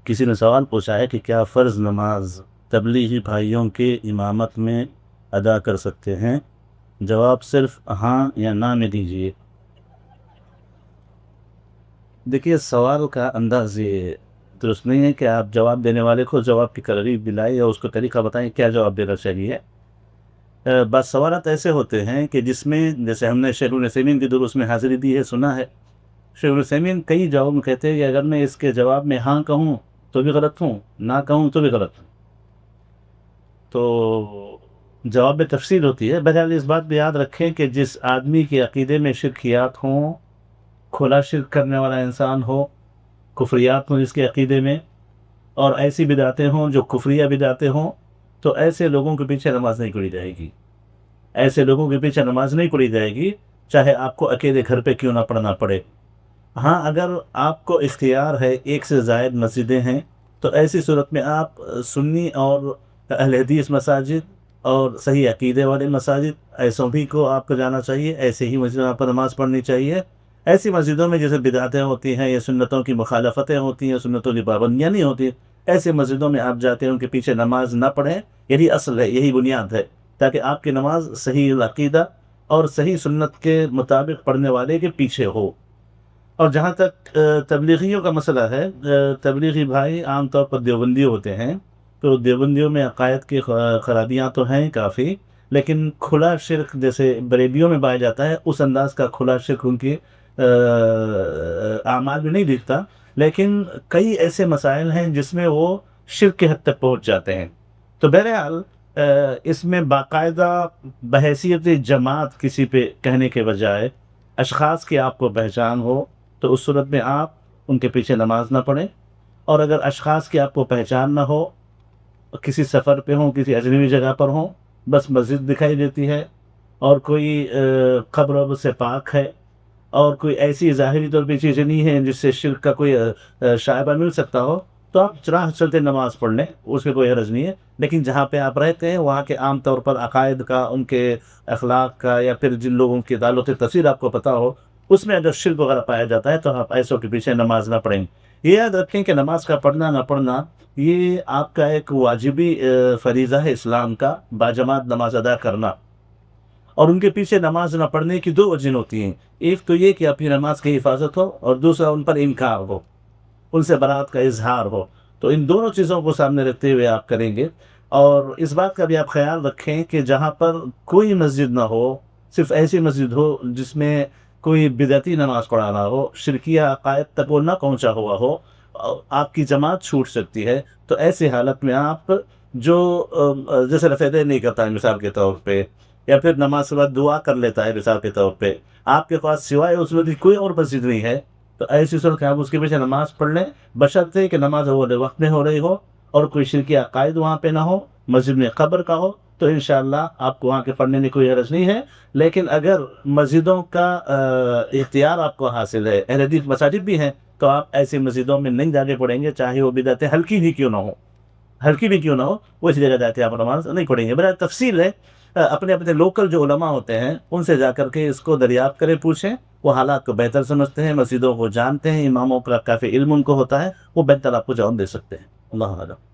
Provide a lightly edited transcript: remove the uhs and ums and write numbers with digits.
کسی نے سوال پوچھا ہے کہ کیا فرض نماز تبلیغی بھائیوں کے امامت میں ادا کر سکتے ہیں؟ جواب صرف ہاں یا نہ میں دیجیے۔ دیکھیے، سوال کا انداز یہ درست نہیں ہے کہ آپ جواب دینے والے کو جواب کی قریب دلائیں یا اس کو طریقہ بتائیں کیا جواب دینا چاہیے۔ بعض سوالات ایسے ہوتے ہیں کہ جس میں جیسے ہم نے شیخ العثیمین کی دروس میں حاضری دی ہے، سنا ہے، شیخ العثیمین کئی جواب میں کہتے ہیں کہ اگر میں اس کے جواب میں ہاں کہوں تو بھی غلط ہوں، نہ کہوں تو بھی غلط ہوں، تو جواب میں تفصیل ہوتی ہے۔ بہرحال اس بات بھی یاد رکھیں کہ جس آدمی کے عقیدے میں شرکیات ہوں، کھلا شرک کرنے والا انسان ہو، کفریات ہوں اس کے عقیدے میں، اور ایسی بدعتیں ہوں جو کفریہ بدعتیں ہوں، تو ایسے لوگوں کے پیچھے نماز نہیں پڑھی جائے گی۔ ایسے لوگوں کے پیچھے نماز نہیں پڑھی جائے گی، چاہے آپ کو اکیلے گھر پہ کیوں نہ پڑھنا پڑے۔ ہاں، اگر آپ کو اختیار ہے، ایک سے زائد مسجدیں ہیں، تو ایسی صورت میں آپ سنی اور اہل حدیث مساجد اور صحیح عقیدے والے مساجد، ایسوں بھی کو آپ کو جانا چاہیے، ایسے ہی مسجدوں میں آپ کو نماز پڑھنی چاہیے۔ ایسی مسجدوں میں جیسے بدعتیں ہوتی ہیں یا سنتوں کی مخالفتیں ہوتی ہیں، سنتوں کی پابندیاں نہیں ہوتی، ایسے مسجدوں میں آپ جاتے ہیں، ان کے پیچھے نماز نہ پڑھیں۔ یہی اصل ہے، یہی بنیاد ہے، تاکہ آپ کی نماز صحیح العقیدہ اور صحیح سنت کے مطابق پڑھنے والے کے پیچھے ہو۔ اور جہاں تک تبلیغیوں کا مسئلہ ہے، تبلیغی بھائی عام طور پر دیوبندی ہوتے ہیں، تو دیوبندیوں میں عقائد کی خرابیاں تو ہیں کافی، لیکن کھلا شرک جیسے بریلیوں میں پایا جاتا ہے، اس انداز کا کھلا شرک ان کی اعمال میں نہیں دکھتا، لیکن کئی ایسے مسائل ہیں جس میں وہ شرک کے حد تک پہنچ جاتے ہیں۔ تو بہرحال اس میں باقاعدہ بحیثیت جماعت کسی پہ کہنے کے بجائے اشخاص کی آپ کو پہچان ہو، تو اس صورت میں آپ ان کے پیچھے نماز نہ پڑھیں۔ اور اگر اشخاص کی آپ کو پہچان نہ ہو، کسی سفر پہ ہوں، کسی اجنبی جگہ پر ہوں، بس مسجد دکھائی دیتی ہے اور کوئی قبر سے پاک ہے، اور کوئی ایسی ظاہری طور پہ چیزیں نہیں ہیں جس سے شرک کا کوئی شائبہ مل سکتا ہو، تو آپ راہ چلتے نماز پڑھ لیں، اس میں کوئی حرج نہیں ہے۔ لیکن جہاں پہ آپ رہتے ہیں وہاں کے عام طور پر عقائد کا، ان کے اخلاق کا، یا پھر جن لوگوں کی تعلق تفسیر آپ کو پتہ ہو، اس میں اگر شرک وغیرہ پایا جاتا ہے تو آپ ایسوں کے پیچھے نماز نہ پڑھیں۔ یہ یاد رکھیں کہ نماز کا پڑھنا نہ پڑھنا یہ آپ کا ایک واجبی فریضہ ہے اسلام کا، باجماعت نماز ادا کرنا۔ اور ان کے پیچھے نماز نہ پڑھنے کی دو وجہ ہوتی ہیں، ایک تو یہ کہ اپنی نماز کی حفاظت ہو، اور دوسرا ان پر انکار ہو، ان سے برات کا اظہار ہو۔ تو ان دونوں چیزوں کو سامنے رکھتے ہوئے آپ کریں گے۔ اور اس بات کا بھی آپ خیال رکھیں کہ جہاں پر کوئی مسجد نہ ہو، صرف ایسی مسجد ہو جس میں کوئی بدعتی نماز پڑھانا ہو، شرکیہ عقائد تک وہ نہ پہنچا ہوا ہو، آپ کی جماعت چھوٹ سکتی ہے۔ تو ایسی حالت میں آپ جو جیسے رفع دین نہیں کرتا ہے مثال کے طور پہ، یا پھر نماز کے بعد دعا کر لیتا ہے مثال کے طور پہ، آپ کے پاس سوائے اس میں کوئی اور مسجد نہیں ہے، تو ایسی صورت آپ اس کے پیچھے نماز پڑھ لیں، بشرطے کہ نماز اول وقت میں ہو رہی ہو اور کوئی شرکی عقائد وہاں پہ نہ ہو، مسجد میں قبر کا ہو، تو انشاءاللہ آپ کو وہاں کے پڑھنے میں کوئی حرج نہیں ہے۔ لیکن اگر مسجدوں کا اختیار آپ کو حاصل ہے، اہل حدیث مساجد بھی ہیں، تو آپ ایسی مسجدوں میں نہیں جانے پڑیں گے، چاہے وہ بدعتیں ہلکی بھی کیوں نہ ہو، وہ اسی جگہ جاتے آپ نماز نہیں پڑھیں گے۔ بڑا تفصیل ہے، اپنے اپنے لوکل جو علماء ہوتے ہیں ان سے جا کر کے اس کو دریافت کریں، پوچھیں، وہ حالات کو بہتر سمجھتے ہیں، مسجدوں کو جانتے ہیں، اماموں کا کافی علم ان کو ہوتا ہے، وہ بہتر آپ کو جواب دے سکتے ہیں۔ اللہ اعلم۔